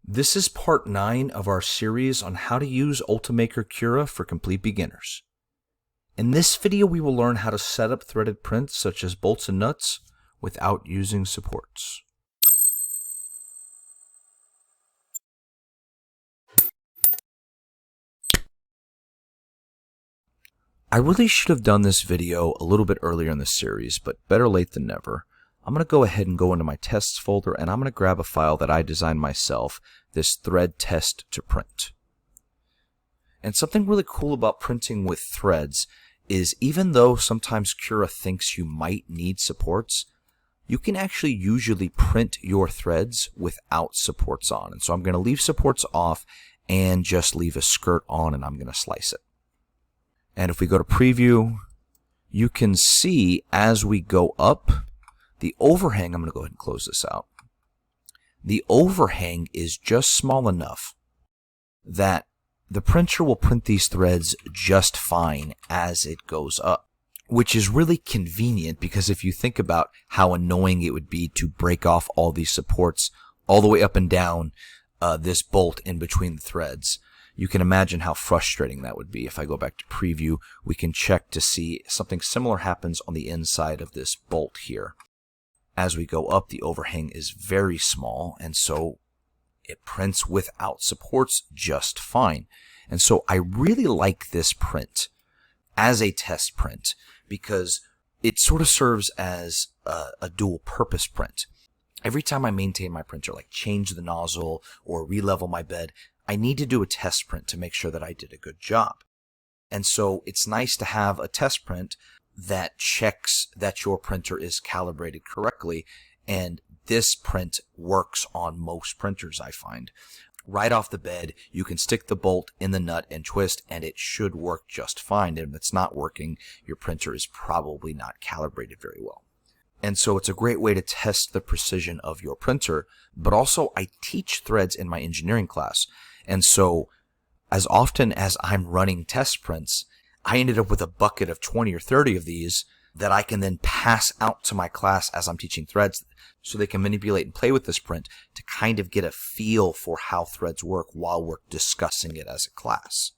This is part 9 of our series on how to use Ultimaker Cura for complete beginners. In this video we will learn how to set up threaded prints such as bolts and nuts without using supports. I really should have done this video a little bit earlier in the series, but better late than never. I'm going to go ahead and go into my tests folder and I'm going to grab a file that I designed myself, this thread test to print. And something really cool about printing with threads is even though sometimes Cura thinks you might need supports, you can actually usually print your threads without supports on. And so I'm going to leave supports off and just leave a skirt on, and I'm going to slice it. And if we go to preview, you can see as we go up, the overhang, I'm going to go ahead and close this out. The overhang is just small enough that the printer will print these threads just fine as it goes up, which is really convenient because if you think about how annoying it would be to break off all these supports all the way up and down this bolt in between the threads, you can imagine how frustrating that would be. If I go back to preview, we can check to see something similar happens on the inside of this bolt here. As we go up, the overhang is very small, and so it prints without supports just fine. And so I really like this print as a test print because it sort of serves as a dual purpose print. Every time I maintain my printer, like change the nozzle or re-level my bed, I need to do a test print to make sure that I did a good job. And so it's nice to have a test print that checks that your printer is calibrated correctly, and this print works on most printers, I find. Right off the bed, you can stick the bolt in the nut and twist, and it should work just fine. And if it's not working, your printer is probably not calibrated very well. And so it's a great way to test the precision of your printer, but also I teach threads in my engineering class. And so as often as I'm running test prints, I ended up with a bucket of 20 or 30 of these that I can then pass out to my class as I'm teaching threads so they can manipulate and play with this print to kind of get a feel for how threads work while we're discussing it as a class.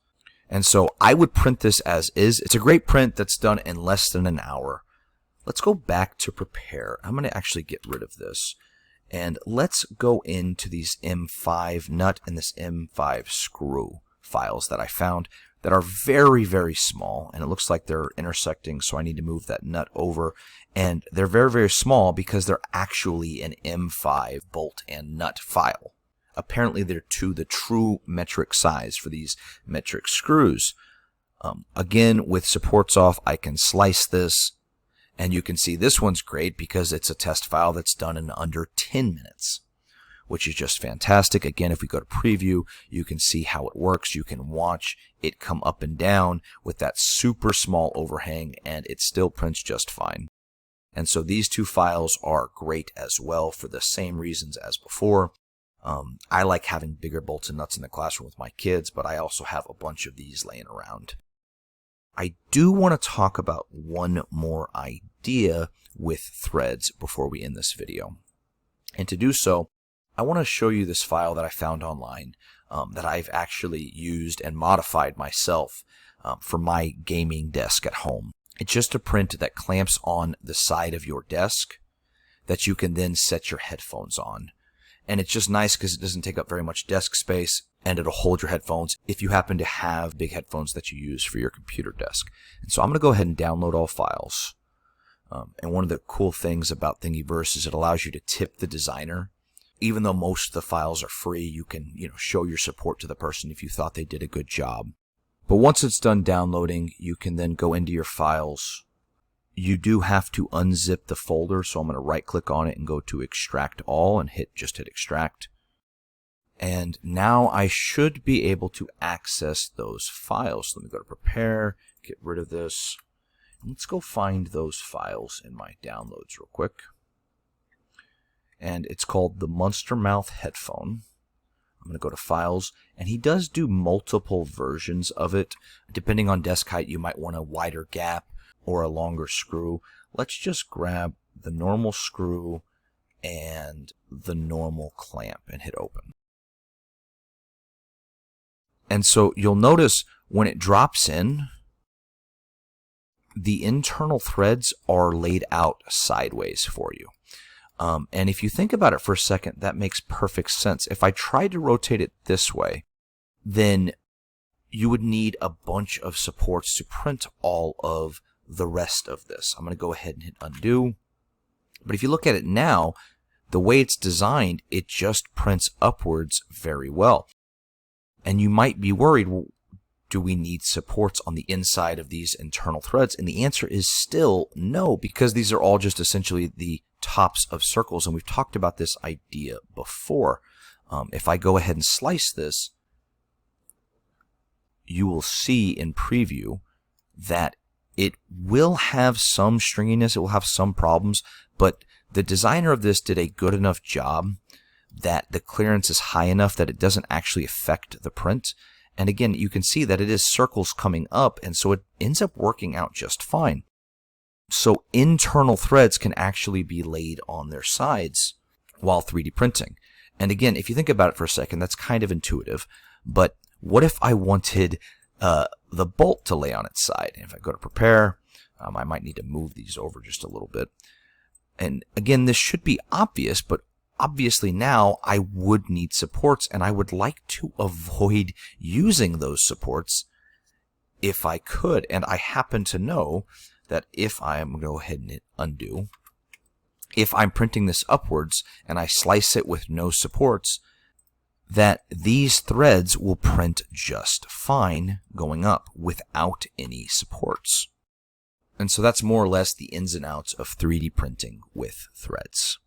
And so I would print this as is. It's a great print that's done in less than an hour. Let's go back to prepare. I'm going to actually get rid of this. And let's go into these M5 nut and this M5 screw files that I found that are very, very small, and it looks like they're intersecting, so I need to move that nut over. And they're very, very small because they're actually an M5 bolt and nut file. Apparently they're the true metric size for these metric screws. Again, with supports off, I can slice this, and you can see this one's great because it's a test file that's done in under 10 minutes. Which is just fantastic. Again, if we go to preview, you can see how it works. You can watch it come up and down with that super small overhang, and it still prints just fine. And so these two files are great as well for the same reasons as before. I like having bigger bolts and nuts in the classroom with my kids, but I also have a bunch of these laying around. I do want to talk about one more idea with threads before we end this video. And to do so, I want to show you this file that I found online that I've actually used and modified myself for my gaming desk at home. It's just a print that clamps on the side of your desk that you can then set your headphones on. And it's just nice because it doesn't take up very much desk space, and it'll hold your headphones if you happen to have big headphones that you use for your computer desk. And so I'm going to go ahead and download all files. And one of the cool things about Thingiverse is it allows you to tip the designer. Even though most of the files are free, you can, show your support to the person if you thought they did a good job. But once it's done downloading, you can then go into your files. You do have to unzip the folder, so I'm going to right click on it and go to extract all and just hit extract. And now I should be able to access those files. So let me go to prepare, get rid of this. And let's go find those files in my downloads real quick. And it's called the Monster Mouth Headphone. I'm going to go to Files, and he does do multiple versions of it. Depending on desk height, you might want a wider gap or a longer screw. Let's just grab the normal screw and the normal clamp and hit open. And so you'll notice when it drops in, the internal threads are laid out sideways for you. And if you think about it for a second, that makes perfect sense. If I tried to rotate it this way, then you would need a bunch of supports to print all of the rest of this. I'm going to go ahead and hit undo. But if you look at it now, the way it's designed, it just prints upwards very well. And you might be worried, well, do we need supports on the inside of these internal threads? And the answer is still no, because these are all just essentially the tops of circles. And we've talked about this idea before. If I go ahead and slice this, you will see in preview that it will have some stringiness, it will have some problems, but the designer of this did a good enough job that the clearance is high enough that it doesn't actually affect the print. And again, you can see that it is circles coming up, and so it ends up working out just fine. So internal threads can actually be laid on their sides while 3D printing. And again, if you think about it for a second, that's kind of intuitive, but what if I wanted the bolt to lay on its side? And if I go to prepare, I might need to move these over just a little bit. And again, this should be obvious, but obviously now I would need supports, and I would like to avoid using those supports if I could. And I happen to know that if I'm going to go ahead and hit undo, if I'm printing this upwards and I slice it with no supports, that these threads will print just fine going up without any supports. And so that's more or less the ins and outs of 3D printing with threads.